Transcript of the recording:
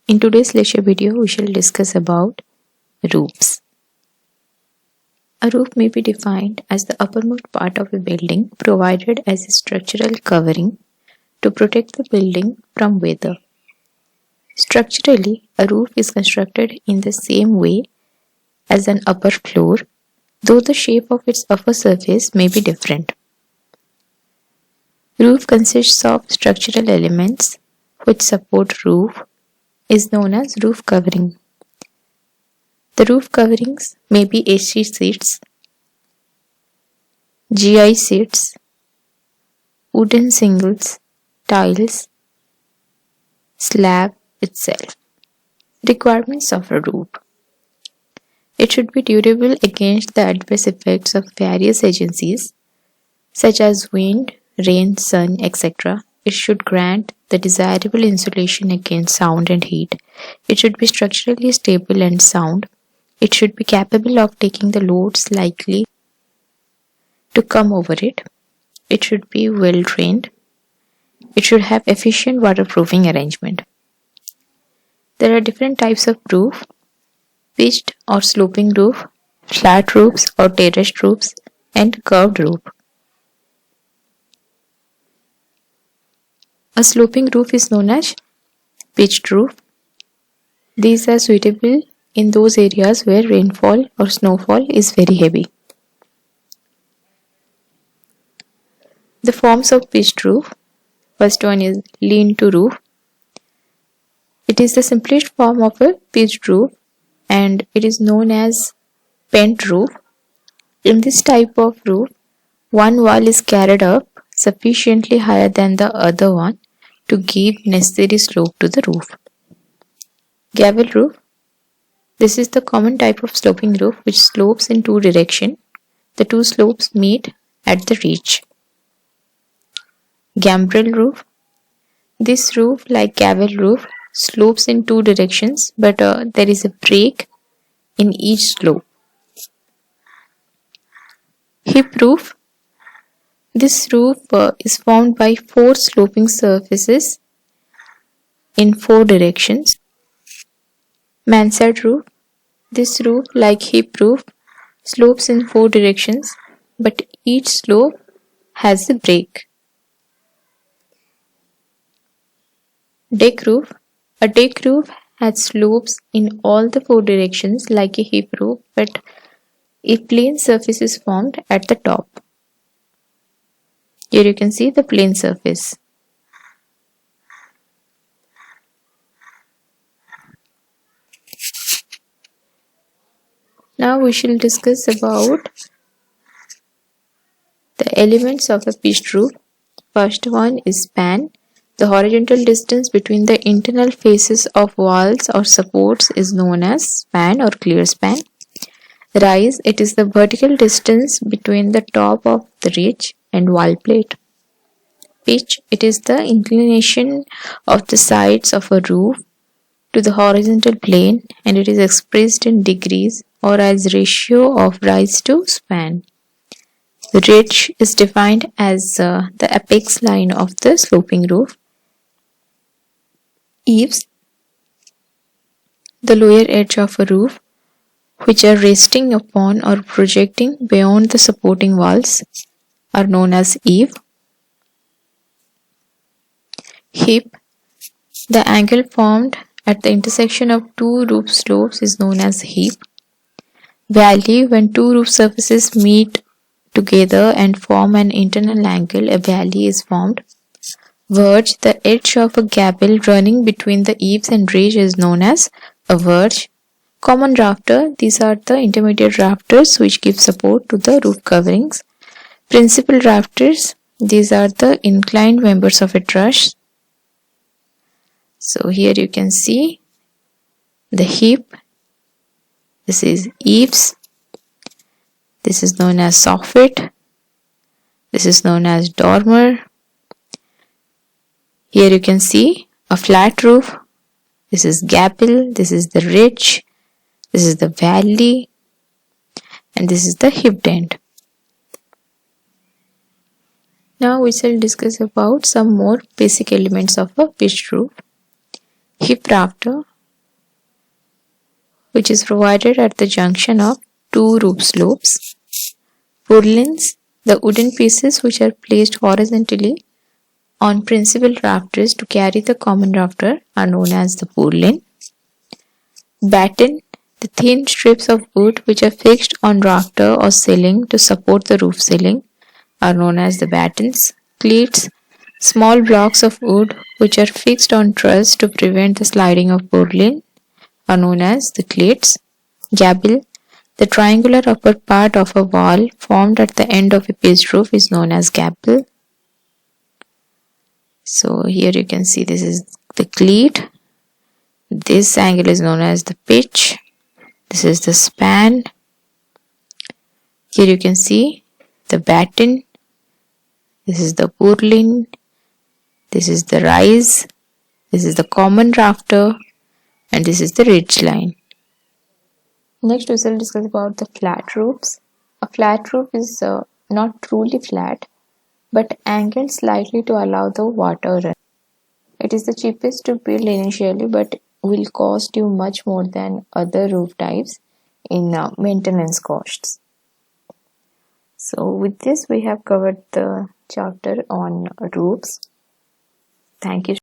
In today's lecture video, we shall discuss about roofs. A roof may be defined as the uppermost part of a building provided as a structural covering to protect the building from weather. Structurally, a roof is constructed in the same way as an upper floor, though the shape of its upper surface may be different. Roof consists of structural elements which support roof is known as roof covering. The roof coverings may be HC sheets, GI sheets, wooden shingles, tiles, slab itself. Requirements of a roof. It should be durable against the adverse effects of various agencies such as wind, rain, sun, etc. It should grant the desirable insulation against sound and heat. It should be structurally stable and sound. It should be capable of taking the loads likely to come over it. It should be well drained. It should have efficient waterproofing arrangement. There are different types of roof: pitched or sloping roof, flat roofs or terraced roofs, and curved roof. A sloping roof is known as pitched roof. These are suitable in those areas where rainfall or snowfall is very heavy. The forms of pitched roof. First one is lean-to roof. It is the simplest form of a pitched roof and it is known as pent roof. In this type of roof, one wall is carried up sufficiently higher than the other one to give necessary slope to the roof. Gavel roof. This is the common type of sloping roof which slopes in two directions. The two slopes meet at the ridge. Gambrel roof. This roof, like gavel roof, slopes in two directions, but there is a break in each slope. Hip roof. This roof is formed by four sloping surfaces in four directions. Mansard roof. This roof, like hip roof, slopes in four directions, but each slope has a break. Deck roof. A deck roof has slopes in all the four directions like a hip roof, but a plane surface is formed at the top. Here you can see the plane surface. Now we shall discuss about the elements of a pitched roof. First one is span. The horizontal distance between the internal faces of walls or supports is known as span or clear span. Rise. It is the vertical distance between the top of the ridge and wall plate. Pitch. It is the inclination of the sides of a roof to the horizontal plane and it is expressed in degrees or as ratio of rise to span. The ridge is defined as the apex line of the sloping roof. Eaves. The lower edge of a roof which are resting upon or projecting beyond the supporting walls are known as eave. Hip. The angle formed at the intersection of two roof slopes is known as hip. Valley. When two roof surfaces meet together and form an internal angle, a valley is formed. Verge. The edge of a gable running between the eaves and ridge is known as a verge. Common rafter. These are the intermediate rafters which give support to the roof coverings. Principal rafters. These are the inclined members of a truss. So here you can see the hip. This is eaves. This is known as soffit. This is known as dormer. Here you can see a flat roof. This is gable. This is the ridge. This is the valley. And this is the hip dent. Now we shall discuss about some more basic elements of a pitched roof. Hip rafter. which is provided at the junction of two roof slopes. Purlins, the wooden pieces which are placed horizontally on principal rafters to carry the common rafter, are known as the purlin. Batten, the thin strips of wood which are fixed on rafter or ceiling to support the roof ceiling, are known as the battens. Cleats, small blocks of wood which are fixed on truss to prevent the sliding of purlin, are known as the cleats. Gable, the triangular upper part of a wall formed at the end of a pitched roof, is known as gable. So here you can see this is the cleat. This angle is known as the pitch. This is the span. Here you can see the batten. This is the purlin. This is the rise. This is the common rafter. And this is the ridge line. Next we shall discuss about the flat roofs. A flat roof is not truly flat, but angled slightly to allow the water run. It is the cheapest to build initially, but will cost you much more than other roof types in maintenance costs. So with this we have covered the chapter on roofs. Thank you.